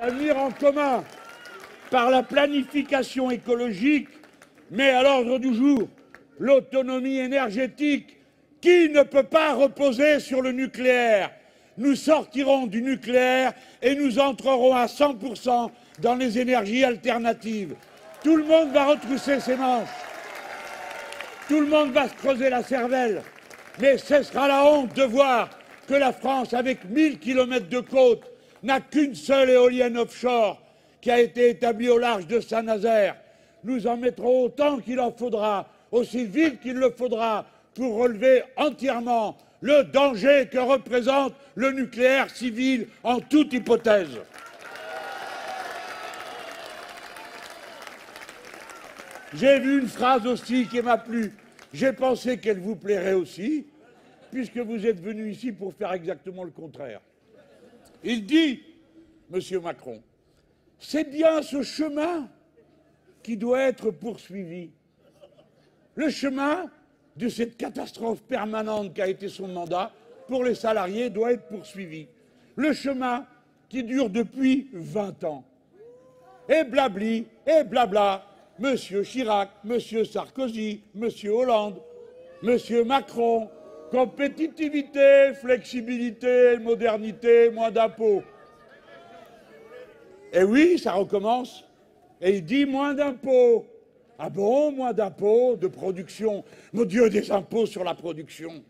L'avenir en commun par la planification écologique met à l'ordre du jour l'autonomie énergétique qui ne peut pas reposer sur le nucléaire. Nous sortirons du nucléaire et nous entrerons à 100% dans les énergies alternatives. Tout le monde va retrousser ses manches. Tout le monde va se creuser la cervelle. Mais ce sera la honte de voir que la France, avec 1000 km de côte, n'a qu'une seule éolienne offshore qui a été établie au large de Saint-Nazaire. Nous en mettrons autant qu'il en faudra, aussi vite qu'il le faudra, pour relever entièrement le danger que représente le nucléaire civil en toute hypothèse. J'ai vu une phrase aussi qui m'a plu. J'ai pensé qu'elle vous plairait aussi, puisque vous êtes venu ici pour faire exactement le contraire. Il dit, Monsieur Macron, c'est bien ce chemin qui doit être poursuivi. Le chemin de cette catastrophe permanente qu'a été son mandat pour les salariés doit être poursuivi. Le chemin qui dure depuis 20 ans. Et blabli, et blabla, Monsieur Chirac, Monsieur Sarkozy, Monsieur Hollande, Monsieur Macron, compétitivité, flexibilité, modernité, moins d'impôts. Et oui, ça recommence. Et il dit moins d'impôts. Ah bon, moins d'impôts, de production. Mon Dieu, des impôts sur la production.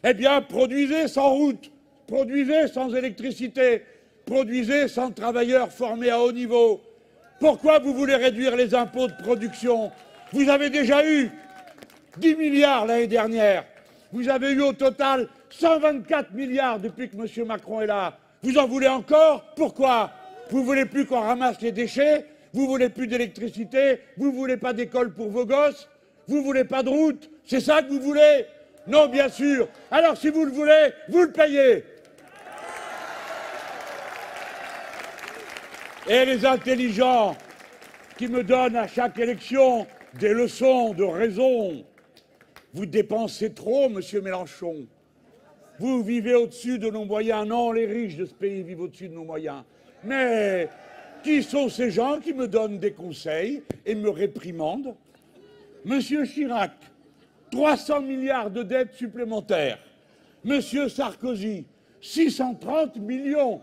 Eh bien, produisez sans route, produisez sans électricité, produisez sans travailleurs formés à haut niveau. Pourquoi vous voulez réduire les impôts de production? Vous avez déjà eu 10 milliards l'année dernière. Vous avez eu au total 124 milliards depuis que M. Macron est là. Vous en voulez encore? Pourquoi? Vous ne voulez plus qu'on ramasse les déchets? Vous ne voulez plus d'électricité? Vous ne voulez pas d'école pour vos gosses? Vous ne voulez pas de route? C'est ça que vous voulez? Non, bien sûr. Alors si vous le voulez, vous le payez. Et les intelligents qui me donnent à chaque élection des leçons de raison. Vous dépensez trop, Monsieur Mélenchon. Vous vivez au-dessus de nos moyens. Non, les riches de ce pays vivent au-dessus de nos moyens. Mais qui sont ces gens qui me donnent des conseils et me réprimandent? Monsieur Chirac, 300 milliards de dettes supplémentaires. Monsieur Sarkozy, 630 millions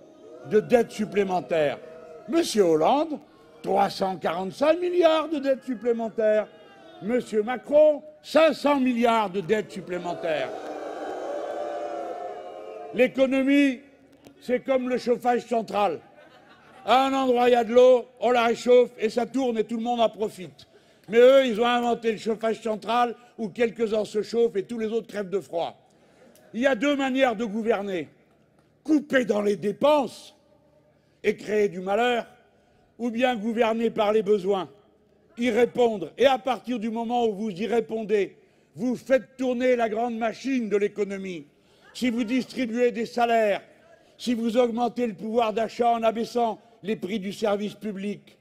de dettes supplémentaires. Monsieur Hollande, 345 milliards de dettes supplémentaires. Monsieur Macron, 500 milliards de dettes supplémentaires. L'économie, c'est comme le chauffage central. À un endroit, il y a de l'eau, on la réchauffe et ça tourne et tout le monde en profite. Mais eux, ils ont inventé le chauffage central où quelques-uns se chauffent et tous les autres crèvent de froid. Il y a deux manières de gouverner. Couper dans les dépenses et créer du malheur, ou bien gouverner par les besoins, y répondre. Et à partir du moment où vous y répondez, vous faites tourner la grande machine de l'économie. Si vous distribuez des salaires, si vous augmentez le pouvoir d'achat en abaissant les prix du service public,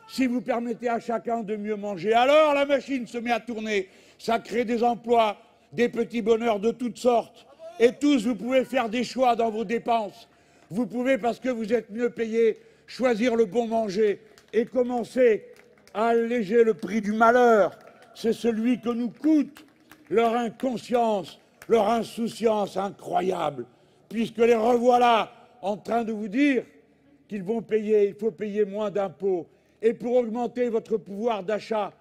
si vous permettez à chacun de mieux manger, alors la machine se met à tourner. Ça crée des emplois, des petits bonheurs de toutes sortes. Et tous, vous pouvez faire des choix dans vos dépenses. Vous pouvez, parce que vous êtes mieux payé, choisir le bon manger et commencer à alléger le prix du malheur. C'est celui que nous coûte leur inconscience, leur insouciance incroyable, puisque les revoilà en train de vous dire qu'ils vont payer, il faut payer moins d'impôts. Et pour augmenter votre pouvoir d'achat,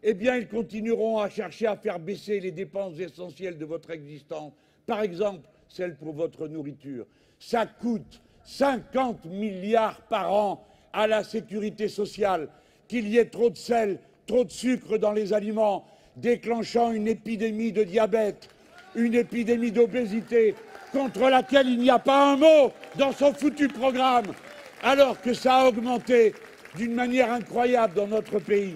eh bien, ils continueront à chercher à faire baisser les dépenses essentielles de votre existence. Par exemple, celles pour votre nourriture. Ça coûte 50 milliards par an à la sécurité sociale, qu'il y ait trop de sel, trop de sucre dans les aliments, déclenchant une épidémie de diabète, une épidémie d'obésité, contre laquelle il n'y a pas un mot dans son foutu programme, alors que ça a augmenté d'une manière incroyable dans notre pays.